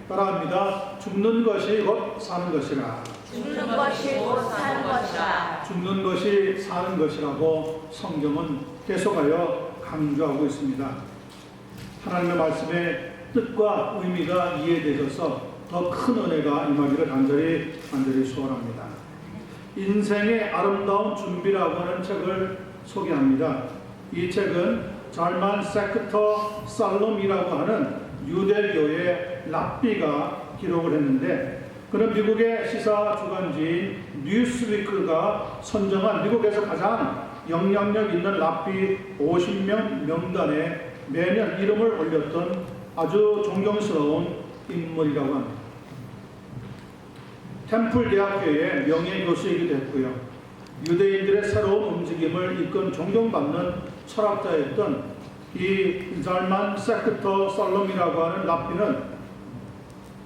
따라합니다. 죽는 것이 곧 사는 것이라. 죽는 것이 곧 사는 것이라. 죽는 것이 사는 것이라고 성경은 계속하여 강조하고 있습니다. 하나님의 말씀의 뜻과 의미가 이해되셔서 더 큰 은혜가 임하기를 간절히 소원합니다. 인생의 아름다운 준비라고 하는 책을 소개합니다. 이 책은 잘만 세크터 살롬이라고 하는 유대교의 랍비가 기록을 했는데, 그는 미국의 시사 주간지인 뉴스위크가 선정한 미국에서 가장 영향력 있는 랍비 50명 명단에 매년 이름을 올렸던 아주 존경스러운 인물이라고 합니다. 템플 대학교의 명예교수이기도 했고요. 유대인들의 새로운 움직임을 이끈 존경받는 철학자였던 이 잘만 세크터 살롬이라고 하는 랍비는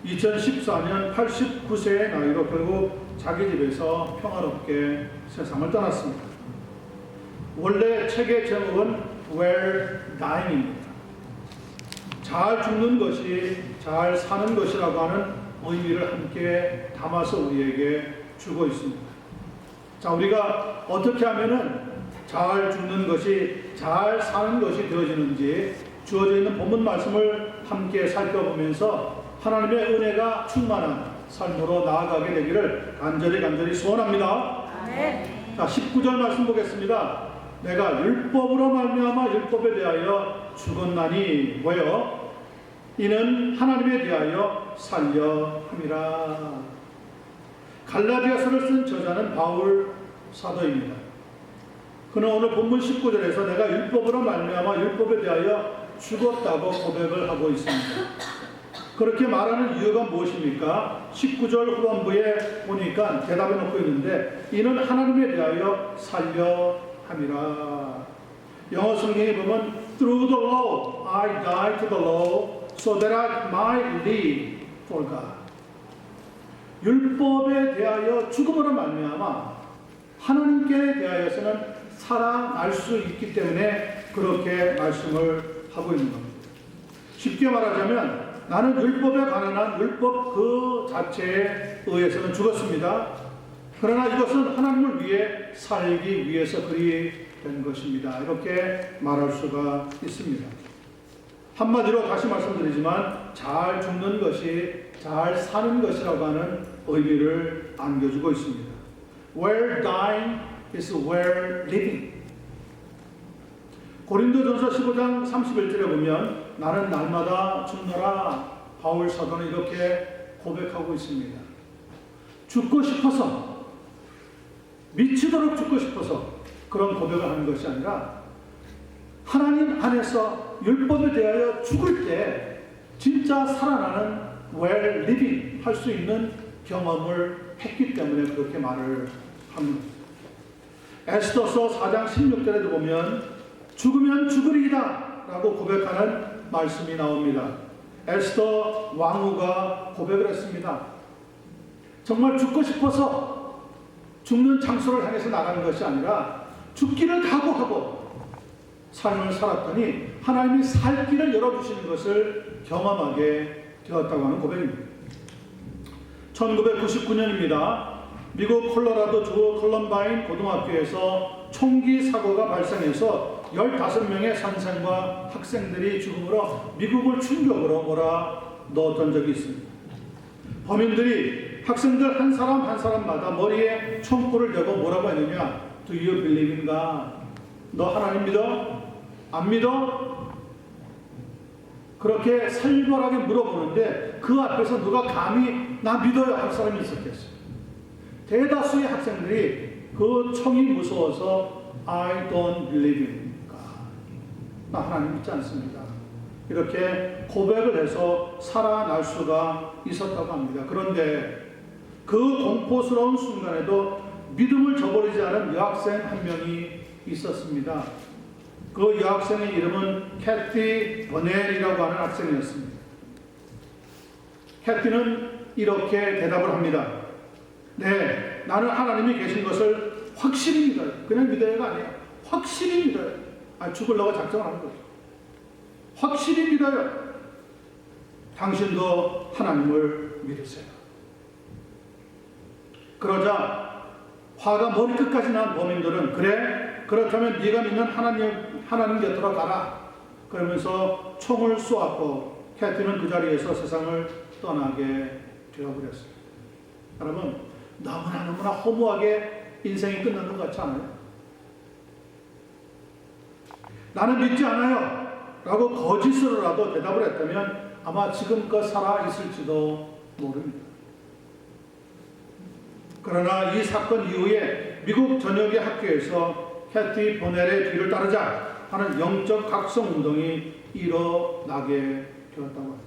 2014년 89세의 나이로 결국 자기 집에서 평화롭게 세상을 떠났습니다. 원래 책의 제목은 Where Dying입니다. 잘 죽는 것이 잘 사는 것이라고 하는 의미를 함께 담아서 우리에게 주고 있습니다. 자, 우리가 어떻게 하면은 잘 죽는 것이 잘 사는 것이 되어지는지 주어져 있는 본문 말씀을 함께 살펴보면서 하나님의 은혜가 충만한 삶으로 나아가게 되기를 간절히 소원합니다. 아멘. 자, 19절 말씀 보겠습니다. 내가 율법으로 말미암아 율법에 대하여 죽었나니 뭐요? 이는 하나님에 대하여 살려 함이라. 갈라디아서를 쓴 저자는 바울 사도입니다. 그는 오늘 본문 19절에서 내가 율법으로 말미암아 율법에 대하여 죽었다고 고백을 하고 있습니다. 그렇게 말하는 이유가 무엇입니까? 19절 후반부에 보니까 대답해 놓고 있는데, 이는 하나님에 대하여 살려 함이라. 영어 성경에 보면 Through the law I died to the law so that I might live for God. 율법에 대하여 죽음으로 말미암아 하나님께 대하여서는 살아날 수 있기 때문에 그렇게 말씀을 하고 있는 겁니다. 쉽게 말하자면 나는 율법에 관한 율법 그 자체에 의해서는 죽었습니다. 그러나 이것은 하나님을 위해 살기 위해서 그리 된 것입니다. 이렇게 말할 수가 있습니다. 한마디로 다시 말씀드리지만 잘 죽는 것이 잘 사는 것이라고 하는 의미를 안겨주고 있습니다. Where dying is where living. 고린도전서 15장 31절에 보면 나는 날마다 죽노라. 바울 사도는 이렇게 고백하고 있습니다. 죽고 싶어서, 미치도록 죽고 싶어서 그런 고백을 하는 것이 아니라 하나님 안에서 율법에 대하여 죽을 때 진짜 살아나는 well living 할 수 있는 경험을 했기 때문에 그렇게 말을 합니다. 에스더서 4장 16절에도 보면 죽으면 죽으리이다 라고 고백하는 말씀이 나옵니다. 에스더 왕후가 고백을 했습니다. 정말 죽고 싶어서 죽는 장소를 향해서 나가는 것이 아니라 죽기를 각오하고 삶을 살았더니 하나님이 살 길을 열어주시는 것을 경험하게 되었다고 하는 고백입니다. 1999년입니다. 미국 콜로라도주 컬럼바인 고등학교에서 총기 사고가 발생해서 15명의 선생과 학생들이 죽음으로 미국을 충격으로 몰아넣었던 적이 있습니다. 범인들이 학생들 한 사람 한 사람마다 머리에 총구를 대고 뭐라고 했느냐? Do you believe in God? 너 하나님 믿어? 안 믿어? 그렇게 살벌하게 물어보는데 그 앞에서 누가 감히 나 믿어요 할 사람이 있었겠어요. 대다수의 학생들이 그 총이 무서워서 I don't believe in God. 나 하나님 믿지 않습니다. 이렇게 고백을 해서 살아날 수가 있었다고 합니다. 그런데 그 공포스러운 순간에도 믿음을 저버리지 않은 여학생 한 명이 있었습니다. 그 여학생의 이름은 캐티 버넬이라고 하는 학생이었습니다. 캐티는 이렇게 대답을 합니다. 네, 나는 하나님이 계신 것을 확실히 믿어요. 그냥 믿어요가 아니에요. 확실히 믿어요. 죽으려고 작정을 하는 거죠. 확실히 믿어요. 당신도 하나님을 믿으세요. 그러자 화가 머리끝까지 난 범인들은 그래? 그렇다면 네가 믿는 하나님 곁으로 가라. 그러면서 총을 쏘았고 캐티는 그 자리에서 세상을 떠나게 되어버렸어요. 여러분, 너무나 허무하게 인생이 끝난 것 같지 않아요? 나는 믿지 않아요 라고 거짓으로라도 대답을 했다면 아마 지금껏 살아 있을지도 모릅니다. 그러나 이 사건 이후에 미국 전역의 학교에서 캐티 보넬의 뒤를 따르자 하는 영적 각성 운동이 일어나게 되었다고 합니다.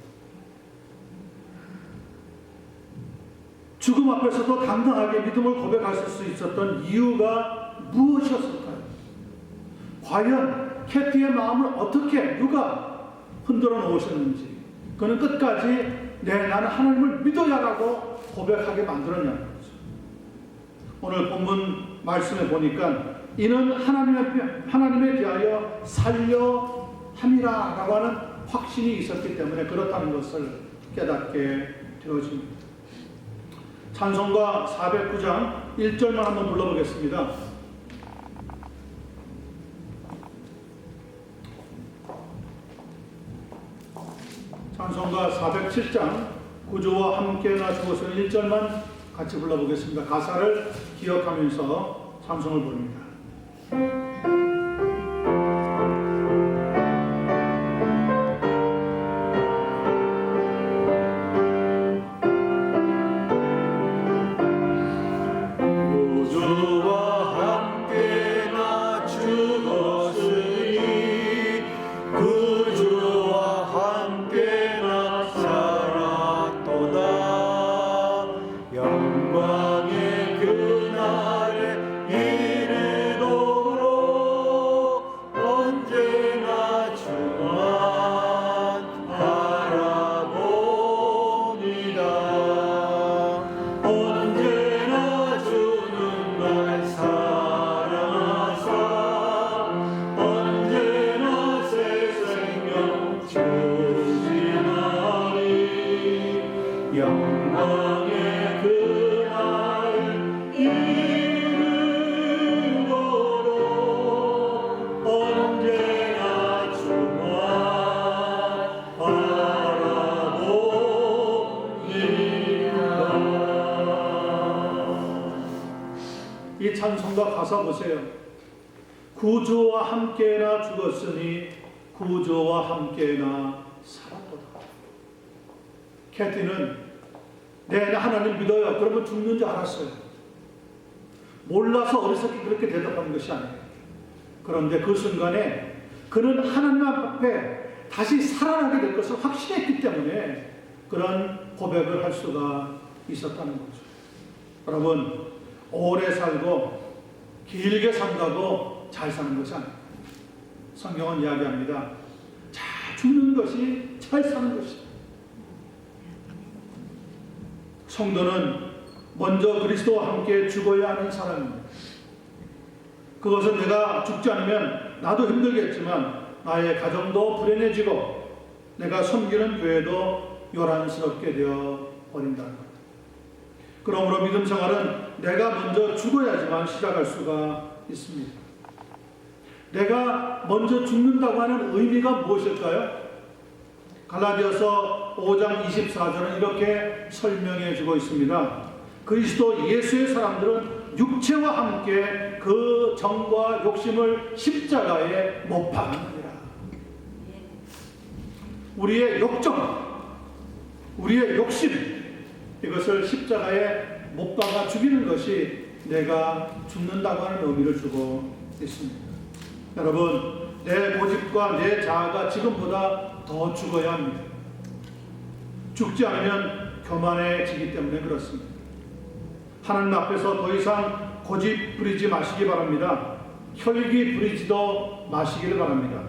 죽음 앞에서도 당당하게 믿음을 고백할 수 있었던 이유가 무엇이었을까요? 과연 캐티의 마음을 어떻게 누가 흔들어 놓으셨는지, 그는 끝까지 나는 하나님을 믿어야라고 고백하게 만들었냐는 거죠. 오늘 본문 말씀에 보니까 이는 하나님에 대하여 살려 함이라 라고 하는 확신이 있었기 때문에 그렇다는 것을 깨닫게 되어집니다. 찬송가 409장 1절만 한번 불러보겠습니다. 찬송가 407장 구주와 함께나 죽어서는 1절만 같이 불러보겠습니다. 가사를 기억하면서 찬송을 부릅니다. 이 찬송가 가사 보세요. 구주와 함께나 죽었으니 구주와 함께나 살았도다. 캐티는 네, 하나님 믿어요. 그러면 죽는 줄 알았어요. 몰라서 어리석게 그렇게 대답하는 것이 아니에요. 그런데 그 순간에 그는 하나님 앞에 다시 살아나게 될 것을 확신했기 때문에 그런 고백을 할 수가 있었다는 거죠. 여러분, 오래 살고 길게 산다고 잘 사는 것이 아니에요. 성경은 이야기합니다. 잘 죽는 것이 잘 사는 것이다. 성도는 먼저 그리스도와 함께 죽어야 하는 사람입니다. 그것은 내가 죽지 않으면 나도 힘들겠지만 나의 가정도 불행해지고 내가 섬기는 교회도 요란스럽게 되어 버린다는 것. 그러므로 믿음 생활은 내가 먼저 죽어야지만 시작할 수가 있습니다. 내가 먼저 죽는다고 하는 의미가 무엇일까요? 갈라디아서 5장 24절은 이렇게 설명해 주고 있습니다. 그리스도 예수의 사람들은 육체와 함께 그 정과 욕심을 십자가에 못 박느니라. 우리의 욕정, 우리의 욕심, 이것을 십자가에 못 박아 죽이는 것이 내가 죽는다고 하는 의미를 주고 있습니다. 여러분, 내 고집과 내 자아가 지금보다 더 죽어야 합니다. 죽지 않으면 교만해지기 때문에 그렇습니다. 하나님 앞에서 더 이상 고집 부리지 마시기 바랍니다. 혈기 부리지도 마시기를 바랍니다.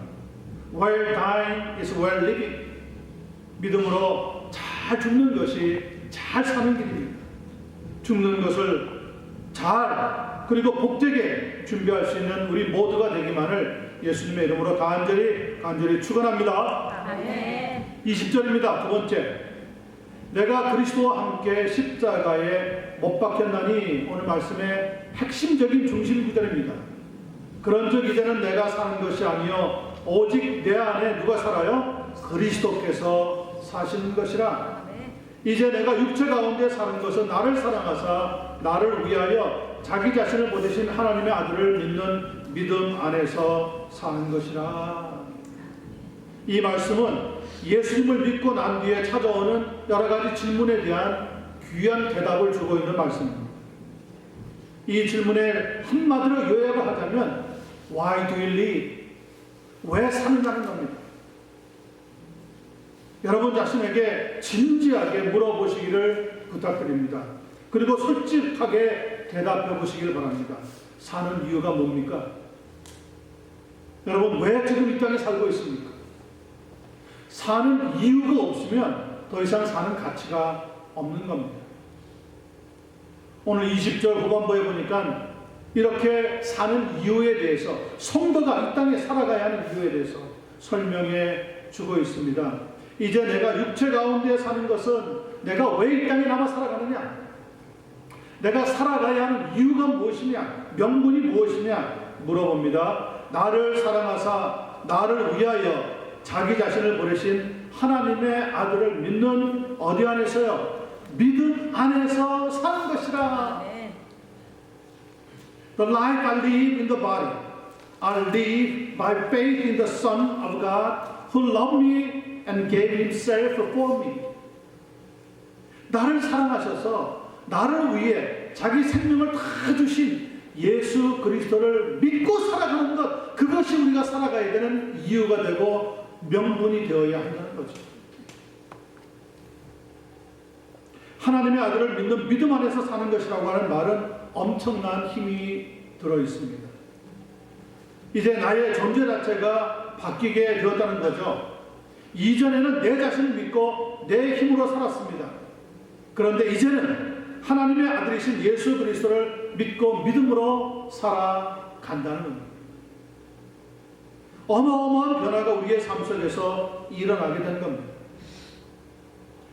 Well dying is well living. 믿음으로 잘 죽는 것이 잘 사는 길입니다. 죽는 것을 잘 그리고 복되게 준비할 수 있는 우리 모두가 되기만을 예수님의 이름으로 간절히 축원합니다. 아멘. 20절입니다. 두 번째, 내가 그리스도와 함께 십자가에 못 박혔나니, 오늘 말씀의 핵심적인 중심 구절입니다. 그런즉 이제는 내가 사는 것이 아니요 오직 내 안에 누가 살아요? 그리스도께서 사시는 것이라. 이제 내가 육체 가운데 사는 것은 나를 사랑하사 나를 위하여 자기 자신을 보내신 하나님의 아들을 믿는 믿음 안에서 사는 것이라. 이 말씀은 예수님을 믿고 난 뒤에 찾아오는 여러 가지 질문에 대한 귀한 대답을 주고 있는 말씀입니다. 이 질문에 한마디로 요약을 하자면 Why do you live? 왜 사느냐는 겁니다. 여러분 자신에게 진지하게 물어보시기를 부탁드립니다. 그리고 솔직하게 대답해 보시기를 바랍니다. 사는 이유가 뭡니까? 여러분 왜 지금 이 땅에 살고 있습니까? 사는 이유가 없으면 더 이상 사는 가치가 없는 겁니다. 오늘 20절 후반부에 보니까 이렇게 사는 이유에 대해서, 성도가 이 땅에 살아가야 하는 이유에 대해서 설명해 주고 있습니다. 이제 내가 육체 가운데 사는 것은 내가 왜 이 땅에 남아 살아가느냐, 내가 살아가야 하는 이유가 무엇이냐, 명분이 무엇이냐 물어봅니다. 나를 사랑하사 나를 위하여 자기 자신을 보내신 하나님의 아들을 믿는 어디 안에서요? 믿음 안에서 사는 것이라. The life I live in the body, I live by faith in the Son of God who loved me and gave Himself for me. 나를 사랑하셔서 나를 위해 자기 생명을 다 주신 예수 그리스도를 믿고 살아가는 것, 그것이 우리가 살아가야 되는 이유가 되고 명분이 되어야 한다는 거죠. 하나님의 아들을 믿는 믿음 안에서 사는 것이라고 하는 말은 엄청난 힘이 들어 있습니다. 이제 나의 존재 자체가 바뀌게 되었다는 거죠. 이전에는 내 자신을 믿고 내 힘으로 살았습니다. 그런데 이제는 하나님의 아들이신 예수 그리스도를 믿고 믿음으로 살아간다는 겁니다. 어마어마한 변화가 우리의 삶 속에서 일어나게 된 겁니다.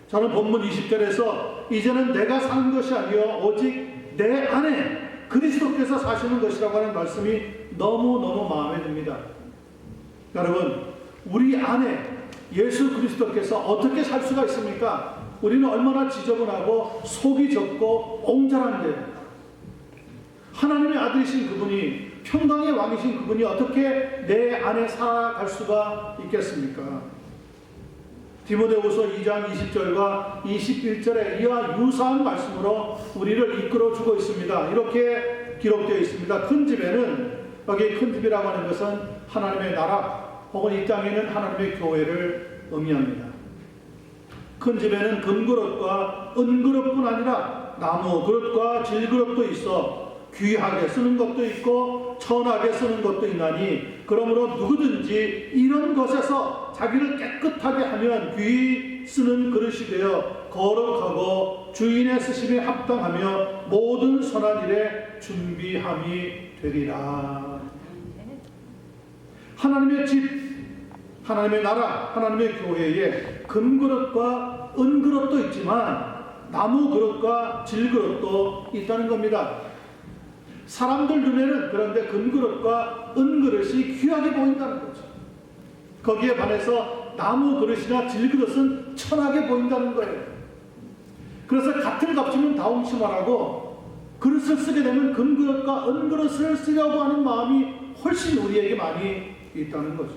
저는 본문 20절에서 이제는 내가 사는 것이 아니요 오직 내 안에 그리스도께서 사시는 것이라고 하는 말씀이 너무너무 마음에 듭니다. 여러분, 우리 안에 예수 그리스도께서 어떻게 살 수가 있습니까? 우리는 얼마나 지저분하고 속이 좁고 옹졸한데, 하나님의 아들이신 그분이, 평강의 왕이신 그분이 어떻게 내 안에 살아갈 수가 있겠습니까? 디모데후서 2장 20절과 21절에 이와 유사한 말씀으로 우리를 이끌어주고 있습니다. 이렇게 기록되어 있습니다. 큰 집에는, 여기 큰 집이라고 하는 것은 하나님의 나라 혹은 이 땅에는 하나님의 교회를 의미합니다. 큰 집에는 금그릇과 은그릇뿐 아니라 나무 그릇과 질그릇도 있어 귀하게 쓰는 것도 있고 천하게 쓰는 것도 있나니, 그러므로 누구든지 이런 것에서 자기를 깨끗하게 하면 귀히 쓰는 그릇이 되어 거룩하고 주인의 쓰심에 합당하며 모든 선한 일에 준비함이 되리라. 하나님의 집, 하나님의 나라, 하나님의 교회에 금그릇과 은그릇도 있지만 나무 그릇과 질그릇도 있다는 겁니다. 사람들 눈에는 그런데 금그릇과 은그릇이 귀하게 보인다는 거죠. 거기에 반해서 나무 그릇이나 질그릇은 천하게 보인다는 거예요. 그래서 같은 값이면 다홍치마라고 그릇을 쓰게 되면 금그릇과 은그릇을 쓰려고 하는 마음이 훨씬 우리에게 많이 있다는 거죠.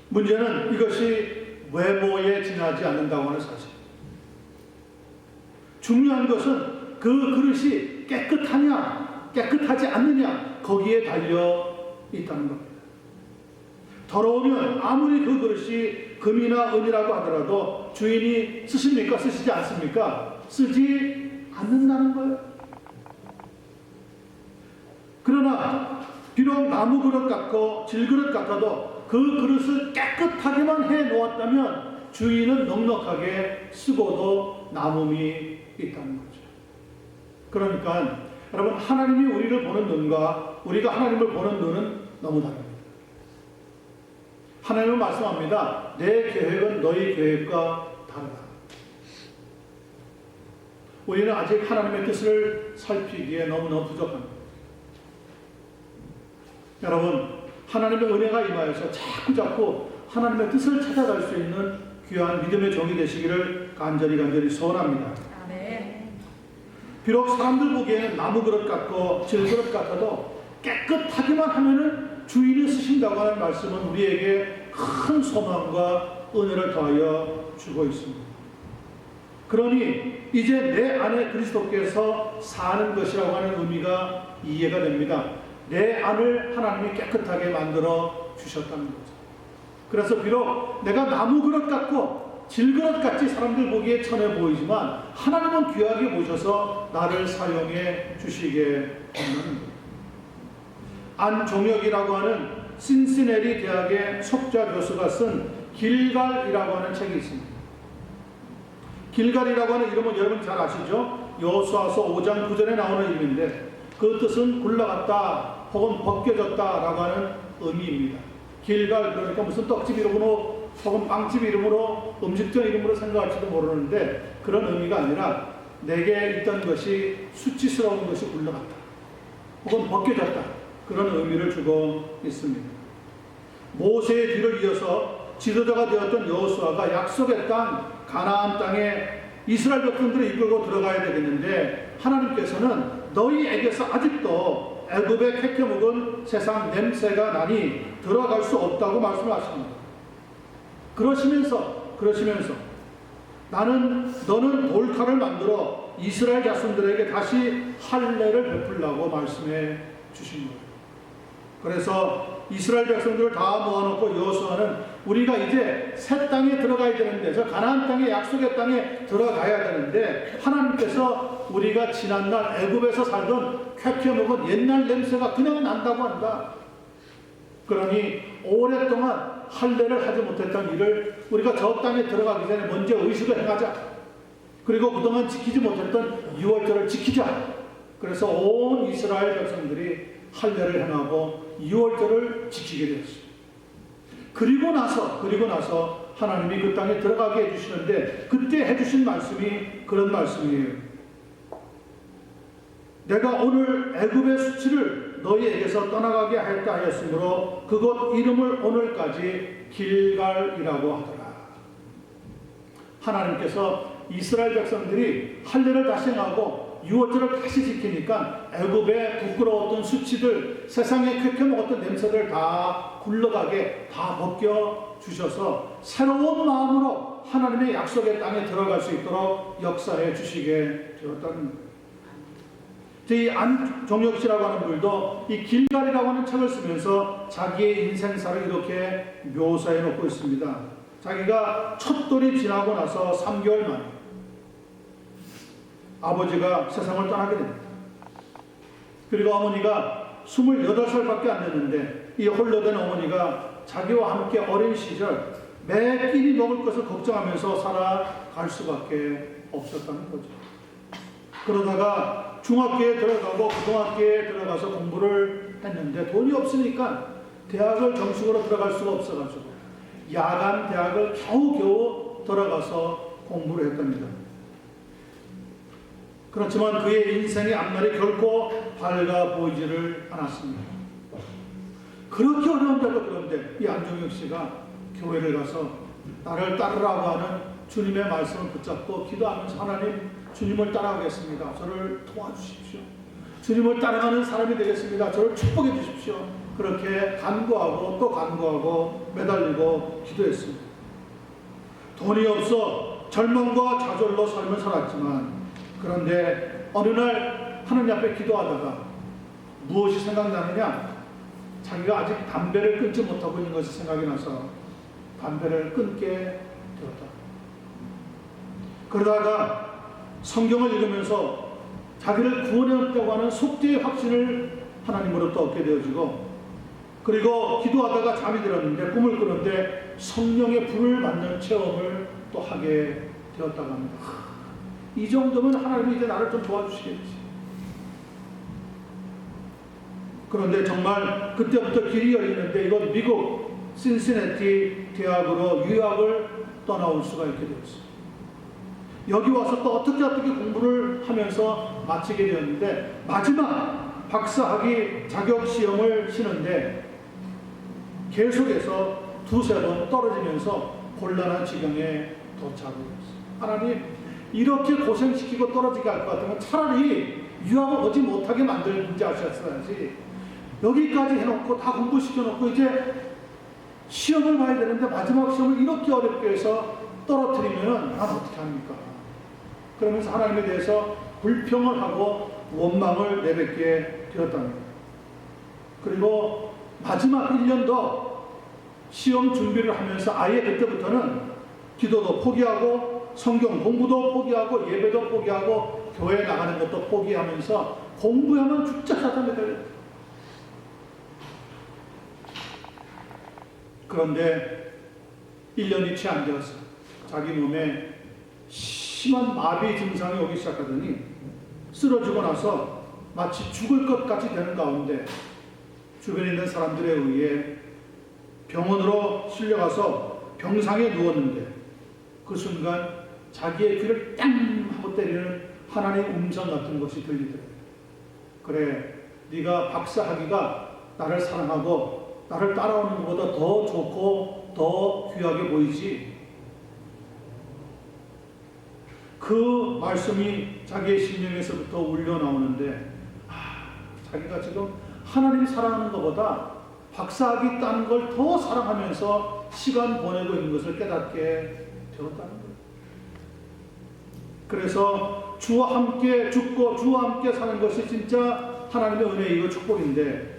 문제는 이것이 외모에 지나지 않는다고 하는 사실. 중요한 것은 그 그릇이 깨끗하냐, 깨끗하지 않느냐, 거기에 달려 있다는 겁니다. 더러우면 아무리 그 그릇이 금이나 은이라고 하더라도 주인이 쓰십니까? 쓰시지 않습니까? 쓰지 않는다는 거예요. 그러나 비록 나무 그릇 같고 질그릇 같아도 그 그릇을 깨끗하게만 해 놓았다면 주인은 넉넉하게 쓰고도 남음이 있다는 거죠. 그러니까 여러분, 하나님이 우리를 보는 눈과 우리가 하나님을 보는 눈은 너무 다릅니다. 하나님은 말씀합니다. 내 계획은 너희 계획과 다르다. 우리는 아직 하나님의 뜻을 살피기에 너무너무 부족합니다. 여러분, 하나님의 은혜가 임하여서 자꾸 하나님의 뜻을 찾아갈 수 있는 귀한 믿음의 종이 되시기를 간절히 소원합니다. 아멘. 비록 사람들 보기에는 나무 그릇 같고 질그릇 같아도 깨끗하기만 하면은 주인이 쓰신다고 하는 말씀은 우리에게 큰 소망과 은혜를 더하여 주고 있습니다. 그러니 이제 내 안에 그리스도께서 사는 것이라고 하는 의미가 이해가 됩니다. 내 안을 하나님이 깨끗하게 만들어 주셨다는 거죠. 그래서 비록 내가 나무 그릇 같고 질그릇 같이 사람들 보기에 천해 보이지만 하나님은 귀하게 보셔서 나를 사용해 주시게 된다는 거예요. 안종혁이라고 하는 신시내리 대학의 석좌 교수가 쓴 길갈이라고 하는 책이 있습니다. 길갈이라고 하는 이름은 여러분 잘 아시죠? 여호수아서 5장 9절에 나오는 이름인데 그 뜻은 굴러갔다 혹은 벗겨졌다라고 하는 의미입니다. 길갈 그러니까 무슨 떡집 이름으로 혹은 빵집 이름으로 음식점 이름으로 생각할지도 모르는데 그런 의미가 아니라 내게 있던 것이 수치스러운 것이 굴러갔다 혹은 벗겨졌다 그런 의미를 주고 있습니다. 모세의 뒤를 이어서 지도자가 되었던 여호수아가 약속의 땅 가나안 땅에 이스라엘 백성들을 이끌고 들어가야 되겠는데 하나님께서는 너희에게서 아직도 애굽에 캐켜 먹은 세상 냄새가 나니 들어갈 수 없다고 말씀하십니다. 그러시면서 너는 돌칼을 만들어 이스라엘 자손들에게 다시 할례를 베풀라고 말씀해 주신 거예요. 그래서 이스라엘 백성들을 다 모아놓고 여호수아는 우리가 이제 새 땅에 들어가야 되는데 저 가나안 땅에 약속의 땅에 들어가야 되는데 하나님께서 우리가 지난날 애굽에서 살던 쾌쾌 먹은 옛날 냄새가 그냥 난다고 한다. 그러니 오랫동안 할례를 하지 못했던 일을 우리가 저 땅에 들어가기 전에 먼저 의식을 행하자. 그리고 그동안 지키지 못했던 유월절을 지키자. 그래서 온 이스라엘 백성들이 할례를 행하고 유월절을 지키게 되었습니다. 그리고 나서 하나님이 그 땅에 들어가게 해주시는데 그때 해주신 말씀이 그런 말씀이에요. 내가 오늘 애굽의 수치를 너희에게서 떠나가게 하였다 하였으므로 그곳 이름을 오늘까지 길갈이라고 하더라. 하나님께서 이스라엘 백성들이 할례를 다시 행하고 유월절을 다시 지키니까 애굽의 부끄러웠던 수치들, 세상에 쾌쾌 먹었던 냄새들 다 굴러가게 다 벗겨 주셔서 새로운 마음으로 하나님의 약속의 땅에 들어갈 수 있도록 역사해 주시게 되었다는 거예요. 이 안종혁 씨라고 하는 분도 이 길갈이라고 하는 책을 쓰면서 자기의 인생사를 이렇게 묘사해 놓고 있습니다. 자기가 첫 돌이 지나고 나서 3개월 만에 아버지가 세상을 떠나게 됩니다. 그리고 어머니가 28살밖에 안 됐는데 이 홀로 된 어머니가 자기와 함께 어린 시절 매 끼니 먹을 것을 걱정하면서 살아갈 수밖에 없었다는 거죠. 그러다가 중학교에 들어가고 고등학교에 들어가서 공부를 했는데 돈이 없으니까 대학을 정식으로 들어갈 수가 없어가지고 야간 대학을 겨우겨우 들어가서 공부를 했답니다. 그렇지만 그의 인생의 앞날이 결코 밝아 보이지를 않았습니다. 그렇게 어려운데도 그런데 이 안종혁 씨가 교회를 가서 나를 따르라고 하는 주님의 말씀을 붙잡고 기도하면서 하나님 주님을 따라가겠습니다. 저를 도와주십시오. 주님을 따라가는 사람이 되겠습니다. 저를 축복해 주십시오. 그렇게 간구하고 또 간구하고 매달리고 기도했습니다. 돈이 없어 절망과 좌절로 삶을 살았지만 그런데 어느 날 하느님 앞에 기도하다가 무엇이 생각나느냐? 자기가 아직 담배를 끊지 못하고 있는 것이 생각이 나서 담배를 끊게 되었다. 그러다가 성경을 읽으면서 자기를 구원했다고 하는 속죄의 확신을 하나님으로부터 얻게 되어지고 그리고 기도하다가 잠이 들었는데 꿈을 꾸는데 성령의 불을 받는 체험을 또 하게 되었다고 합니다. 이 정도면 하나님이 이제 나를 좀 도와주시겠지. 그런데 정말 그때부터 길이 열리는데 이건 미국 신시내티 대학으로 유학을 떠나올 수가 있게 되었어요. 여기 와서 또 어떻게 공부를 하면서 마치게 되었는데 마지막 박사학위 자격 시험을 치는데 계속해서 두세 번 떨어지면서 곤란한 지경에 도착을 했어요. 하나님, 이렇게 고생시키고 떨어지게 할 것 같으면 차라리 유학을 오지 못하게 만들지 하셨어야지. 여기까지 해놓고 다 공부시켜놓고 이제 시험을 봐야 되는데 마지막 시험을 이렇게 어렵게 해서 떨어뜨리면 난 어떻게 합니까? 그러면서 하나님에 대해서 불평을 하고 원망을 내뱉게 되었답니다. 그리고 마지막 1년 더 시험 준비를 하면서 아예 그때부터는 기도도 포기하고 성경 공부도 포기하고 예배도 포기하고 교회 나가는 것도 포기하면서 공부하면 죽자 사단에 걸려. 그런데 1년이 채 안 되었어. 자기 몸에 심한 마비 증상이 오기 시작하더니 쓰러지고 나서 마치 죽을 것 같이 되는 가운데 주변에 있는 사람들에 의해 병원으로 실려가서 병상에 누웠는데 그 순간 자기의 귀를 땅 하고 때리는 하나님의 음성 같은 것이 들리더래요. 그래, 네가 박사학위가 나를 사랑하고 나를 따라오는 것보다 더 좋고 더 귀하게 보이지. 그 말씀이 자기의 심령에서부터 울려 나오는데 자기가 지금 하나님 사랑하는 것보다 박사학위 따는 걸 더 사랑하면서 시간 보내고 있는 것을 깨닫게 되었다는 거예요. 그래서 주와 함께 죽고 주와 함께 사는 것이 진짜 하나님의 은혜이고 축복인데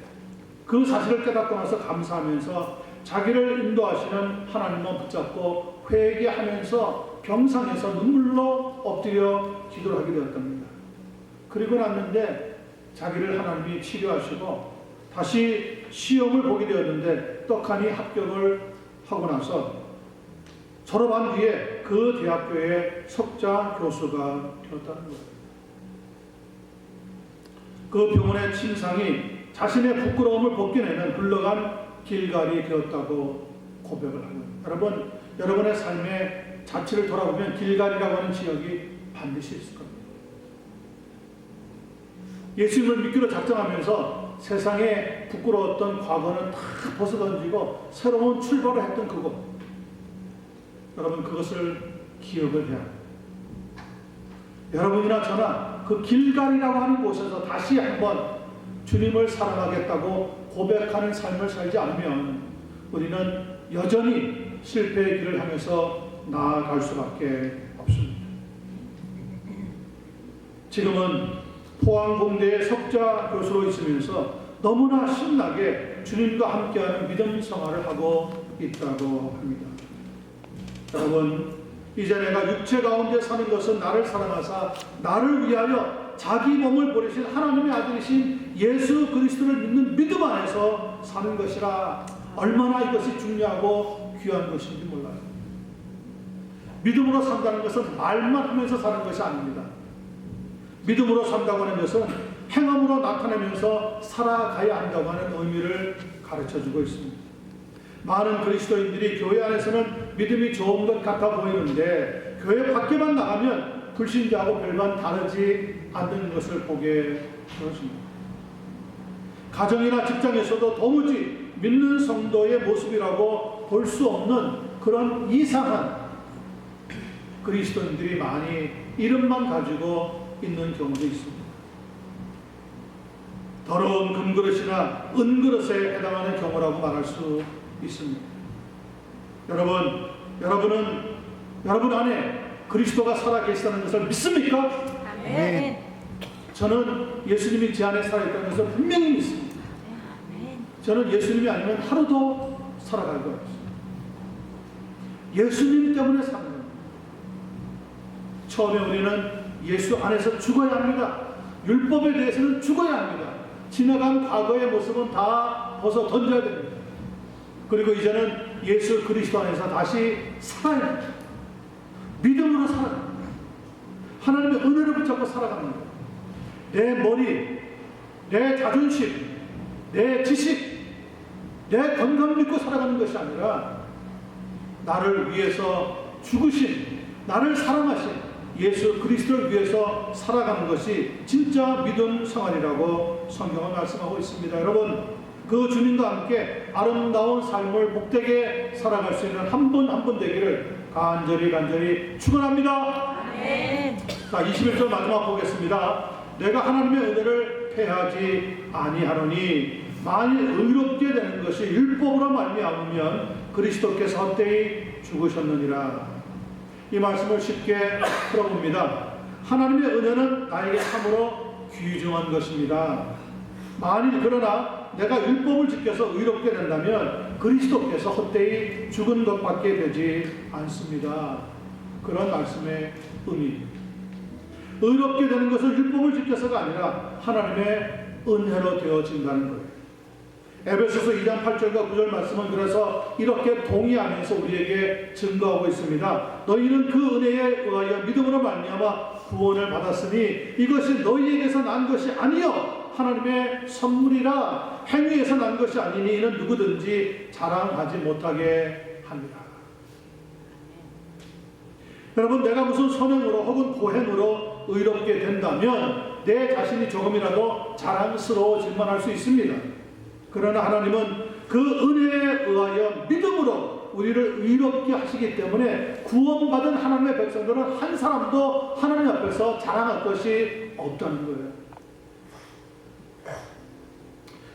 그 사실을 깨닫고 나서 감사하면서 자기를 인도하시는 하나님만 붙잡고 회개하면서 병상에서 눈물로 엎드려 기도를 하게 되었답니다. 그리고 났는데 자기를 하나님이 치료하시고 다시 시험을 보게 되었는데 떡하니 합격을 하고 나서 졸업한 뒤에 그 대학교의 석자 교수가 되었다는 거예요. 그 병원의 침상이 자신의 부끄러움을 벗겨내는 굴러간 길갈이 되었다고 고백을 하고요. 여러분의 삶의 자취를 돌아보면 길갈이라고 하는 지역이 반드시 있을 겁니다. 예수님을 믿기로 작정하면서 세상에 부끄러웠던 과거는 다 벗어던지고 새로운 출발을 했던 그곳. 여러분, 그것을 기억을 해야 합니다. 여러분이나 저나 그 길갈이라고 하는 곳에서 다시 한번 주님을 사랑하겠다고 고백하는 삶을 살지 않으면 우리는 여전히 실패의 길을 향해서 나아갈 수밖에 없습니다. 지금은 포항공대의 석자 교수로 있으면서 너무나 신나게 주님과 함께하는 믿음 생활을 하고 있다고 합니다. 여러분, 이제 내가 육체 가운데 사는 것은 나를 사랑하사 나를 위하여 자기 몸을 버리신 하나님의 아들이신 예수 그리스도를 믿는 믿음 안에서 사는 것이라. 얼마나 이것이 중요하고 귀한 것인지 몰라요. 믿음으로 산다는 것은 말만 하면서 사는 것이 아닙니다. 믿음으로 산다고 하는 것은 행함으로 나타내면서 살아가야 한다고 하는 의미를 가르쳐주고 있습니다. 많은 그리스도인들이 교회 안에서는 믿음이 좋은 것 같아 보이는데 교회 밖에만 나가면 불신자하고 별반 다르지 않는 것을 보게 되었습니다. 가정이나 직장에서도 도무지 믿는 성도의 모습이라고 볼 수 없는 그런 이상한 그리스도인들이 많이 이름만 가지고 있는 경우도 있습니다. 더러운 금그릇이나 은그릇에 해당하는 경우라고 말할 수 있습니다. 여러분 안에 그리스도가 살아계시다는 것을 믿습니까? 아멘. 저는 예수님이 제 안에 살아있다는 것을 분명히 믿습니다. 저는 예수님이 아니면 하루도 살아갈 것 없어요. 예수님 때문에 사는 겁니다. 처음에 우리는 예수 안에서 죽어야 합니다. 율법에 대해서는 죽어야 합니다. 지나간 과거의 모습은 다 벗어 던져야 됩니다. 그리고 이제는 예수 그리스도 안에서 다시 살아야 합니다. 믿음으로 살아갑니다. 하나님의 은혜를 붙잡고 살아갑니다. 내 머리, 내 자존심, 내 지식, 내 건강 믿고 살아가는 것이 아니라 나를 위해서 죽으신, 나를 사랑하신 예수 그리스도를 위해서 살아가는 것이 진짜 믿음 생활이라고 성경은 말씀하고 있습니다. 여러분, 그 주님과 함께 아름다운 삶을 복되게 살아갈 수 있는 한 분 한 분 되기를 간절히 축원합니다. 아멘. 자, 21절 마지막 보겠습니다. 내가 하나님의 은혜를 패하지 아니하노니 만일 의롭게 되는 것이 율법으로 말미암으면 그리스도께서 헛되이 죽으셨느니라. 이 말씀을 쉽게 풀어봅니다. 하나님의 은혜는 나에게 참으로 귀중한 것입니다. 만일 그러나 내가 율법을 지켜서 의롭게 된다면 그리스도께서 헛되이 죽은 것밖에 되지 않습니다. 그런 말씀의 의미입니다. 의롭게 되는 것은 율법을 지켜서가 아니라 하나님의 은혜로 되어진다는 거예요. 에베소서 2장 8절과 9절 말씀은 그래서 이렇게 동의하면서 우리에게 증거하고 있습니다. 너희는 그 은혜에 의하여 믿음으로 말미암아 구원을 받았으니 이것이 너희에게서 난 것이 아니요 하나님의 선물이라. 행위에서 난 것이 아니니 이는 누구든지 자랑하지 못하게 합니다. 여러분, 내가 무슨 선행으로 혹은 고행으로 의롭게 된다면 내 자신이 조금이라도 자랑스러워질 만할 수 있습니다. 그러나 하나님은 그 은혜에 의하여 믿음으로 우리를 의롭게 하시기 때문에 구원받은 하나님의 백성들은 한 사람도 하나님 앞에서 자랑할 것이 없다는 거예요.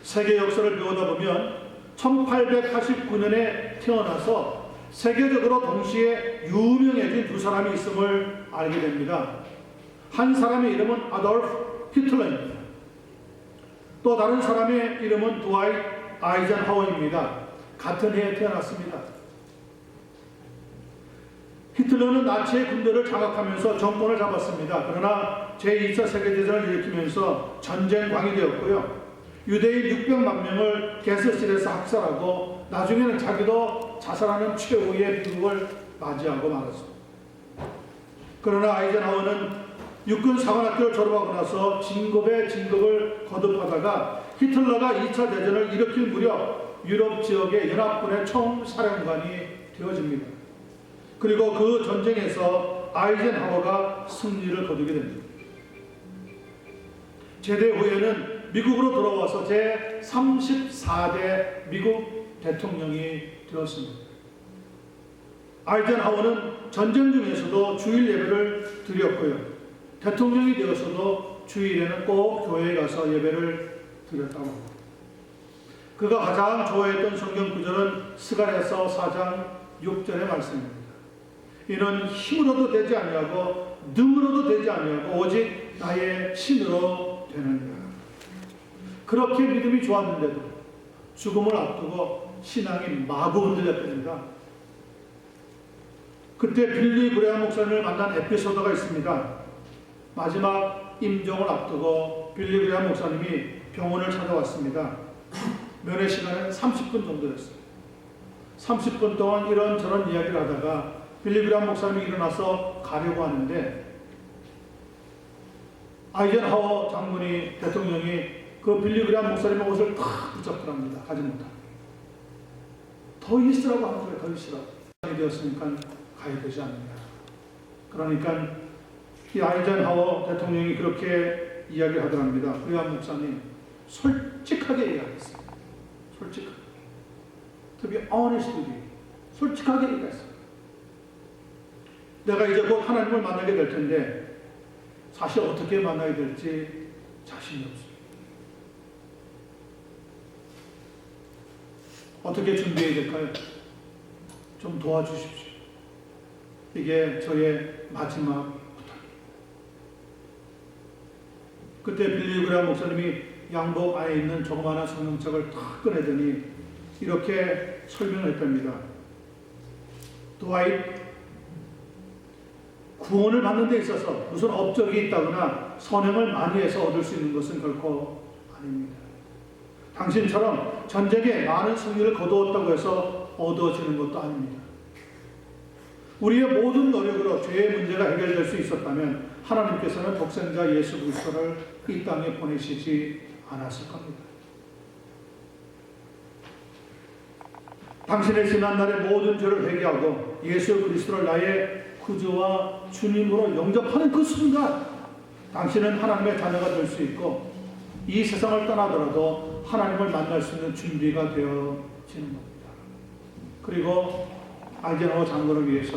세계 역사를 배우다 보면 1889년에 태어나서 세계적으로 동시에 유명해진 두 사람이 있음을 알게 됩니다. 한 사람의 이름은 아돌프 히틀러입니다. 또 다른 사람의 이름은 드와이트 아이젠하워입니다. 같은 해에 태어났습니다. 히틀러는 나치의 군대를 장악하면서 정권을 잡았습니다. 그러나 제2차 세계대전을 일으키면서 전쟁광이 되었고요. 유대인 600만 명을 게스실에서 학살하고 나중에는 자기도 자살하는 최후의 비극을 맞이하고 말았습니다. 그러나 아이젠하워는 육군 사관학교를 졸업하고 나서 진급에 진급을 거듭하다가 히틀러가 2차 대전을 일으킬 무렵 유럽 지역의 연합군의 총사령관이 되어집니다. 그리고 그 전쟁에서 아이젠하워가 승리를 거두게 됩니다. 제대 후에는 미국으로 돌아와서 제34대 미국 대통령이 되었습니다. 아이젠하워는 전쟁 중에서도 주일 예배를 드렸고요. 대통령이 되어서도 주일에는 꼭 교회에 가서 예배를 드렸다고 합니다. 그가 가장 좋아했던 성경 구절은 스가랴서 4장 6절의 말씀입니다. 이는 힘으로도 되지 아니하고 능으로도 되지 아니하고 오직 나의 신으로 되느니라. 그렇게 믿음이 좋았는데도 죽음을 앞두고 신앙이 마구 흔들렸답니다. 그때 빌리 그레함 목사님을 만난 에피소드가 있습니다. 마지막 임종을 앞두고 빌리 그레함 목사님이 병원을 찾아왔습니다. 면회 시간은 30분 정도였어요. 30분 동안 이런저런 이야기를 하다가 빌리 그레함 목사님이 일어나서 가려고 하는데 아이젠하워 장군이 대통령이 그 빌리 그레함 목사님의 옷을 탁 붙잡더랍니다. 가지 못하게. 더 있으라고 하는 거예요. 더 있으라고. 되었으니까 가야 되지 않느냐. 그러니까 이 아이젠하워 대통령이 그렇게 이야기를 하더랍니다. 그레함 목사님 솔직하게 이야기했어요. 솔직하게. To be honest with you. 솔직하게 얘기했어요. 내가 이제 곧 하나님을 만나게 될 텐데 사실 어떻게 만나게 될지 자신이 없습니다. 어떻게 준비해야 될까요? 좀 도와주십시오. 이게 저의 마지막 부탁입니다. 그때 빌리 그레함 목사님이 양복 안에 있는 조그마한 성경책을 탁 꺼내더니 이렇게 설명을 했답니다. 드와이트, 구원을 받는 데 있어서 무슨 업적이 있다거나 선행을 많이 해서 얻을 수 있는 것은 결코 아닙니다. 당신처럼 전쟁에 많은 승리를 거두었다고 해서 얻어지는 것도 아닙니다. 우리의 모든 노력으로 죄의 문제가 해결될 수 있었다면 하나님께서는 독생자 예수 그리스도를 이 땅에 보내시지 않았을 겁니다. 당신의 지난날의 모든 죄를 회개하고 예수 그리스도를 나의 구주와 주님으로 영접하는 그 순간 당신은 하나님의 자녀가 될 수 있고 이 세상을 떠나더라도 하나님을 만날 수 있는 준비가 되어지는 겁니다. 그리고 아이젠하워 장관을 위해서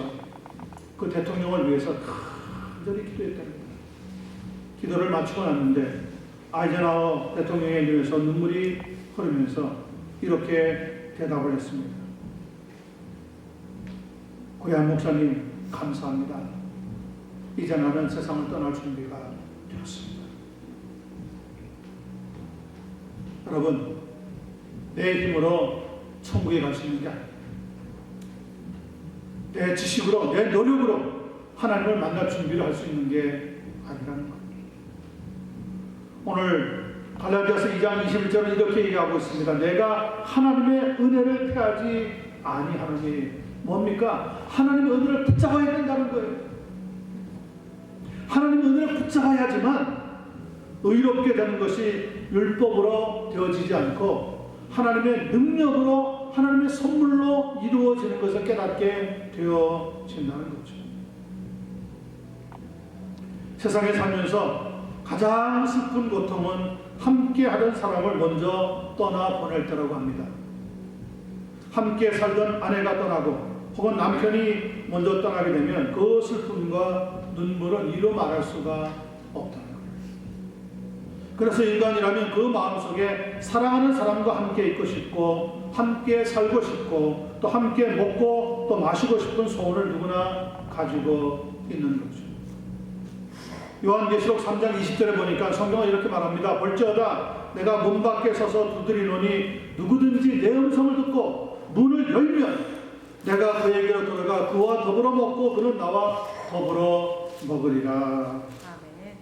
그 대통령을 위해서 간절히 기도했답니다. 기도를 마치고 났는데 아이젠하워 대통령에 대해서 눈물이 흐르면서 이렇게 대답을 했습니다. 고향 목사님 감사합니다. 이제 나는 세상을 떠날 준비가 되었습니다. 여러분, 내 힘으로 천국에 갈 수 있는 게 아닙니다. 내 지식으로, 내 노력으로 하나님을 만날 준비를 할 수 있는 게 아니라는 겁니다. 오늘 갈라디아서 2장 21절은 이렇게 얘기하고 있습니다. 내가 하나님의 은혜를 패하지 아니하노니 뭡니까? 하나님의 은혜를 붙잡아야 된다는 거예요. 하나님의 은혜를 붙잡아야지만 의롭게 되는 것이 율법으로 되어지지 않고 하나님의 능력으로 하나님의 선물로 이루어지는 것을 깨닫게 되어진다는 거죠. 세상에 살면서 가장 슬픈 고통은 함께 하던 사람을 먼저 떠나보낼 때라고 합니다. 함께 살던 아내가 떠나고 혹은 남편이 먼저 떠나게 되면 그 슬픔과 눈물은 이루 말할 수가 없다는 거예요. 그래서 인간이라면 그 마음속에 사랑하는 사람과 함께 있고 싶고 함께 살고 싶고 또 함께 먹고 또 마시고 싶은 소원을 누구나 가지고 있는 거죠. 요한계시록 3장 20절에 보니까 성경은 이렇게 말합니다. 볼지어다 내가 문 밖에 서서 두드리노니 누구든지 내 음성을 듣고 문을 열면 내가 그에게로 들어가 그와 더불어 먹고 그는 나와 더불어 먹으리라. 아멘.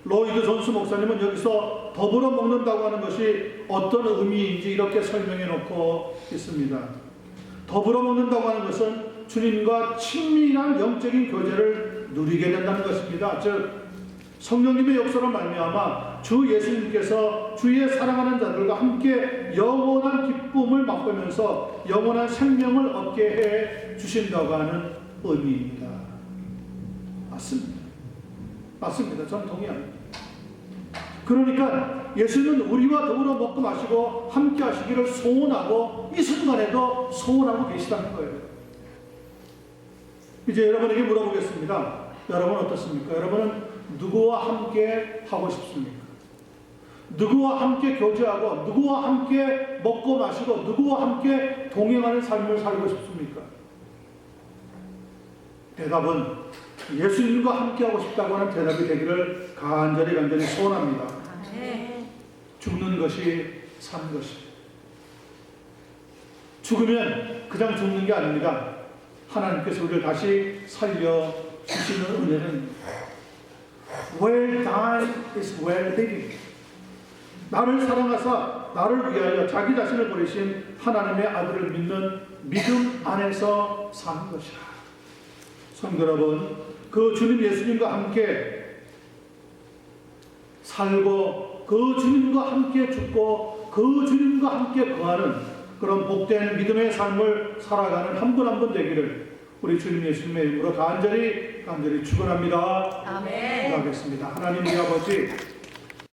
로이드 존스 목사님은 여기서 더불어 먹는다고 하는 것이 어떤 의미인지 이렇게 설명해 놓고 있습니다. 더불어 먹는다고 하는 것은 주님과 친밀한 영적인 교제를 누리게 된다는 것입니다. 즉 성령님의 역사로 말미암아 주 예수님께서 주의 사랑하는 자들과 함께 영원한 기쁨을 맛보면서 영원한 생명을 얻게 해 주신다고 하는 의미입니다. 맞습니다. 맞습니다. 저는 동의합니다. 그러니까 예수는 우리와 더불어 먹고 마시고 함께 하시기를 소원하고 이 순간에도 소원하고 계시다는 거예요. 이제 여러분에게 물어보겠습니다. 여러분 어떻습니까? 여러분은 누구와 함께 하고 싶습니까? 누구와 함께 교제하고 누구와 함께 먹고 마시고 누구와 함께 동행하는 삶을 살고 싶습니까? 대답은 예수님과 함께 하고 싶다고 하는 대답이 되기를 간절히 소원합니다. 아멘. 죽는 것이 사는 것입니다. 죽으면 그냥 죽는 게 아닙니다. 하나님께서 우리를 다시 살려주시는 은혜는 well done is well living. 나를 사랑하사 나를 위하여 자기 자신을 버리신 하나님의 아들을 믿는 믿음 안에서 사는 것이라. 성도 여러분, 그 주님 예수님과 함께 살고 그 주님과 함께 죽고 그 주님과 함께 거하는 그런 복된 믿음의 삶을 살아가는 한 분 한 분 되기를 우리 주님 예수님의 이름으로 간절히 축원합니다. 아멘. 기도하겠습니다. 하나님 우리 아버지,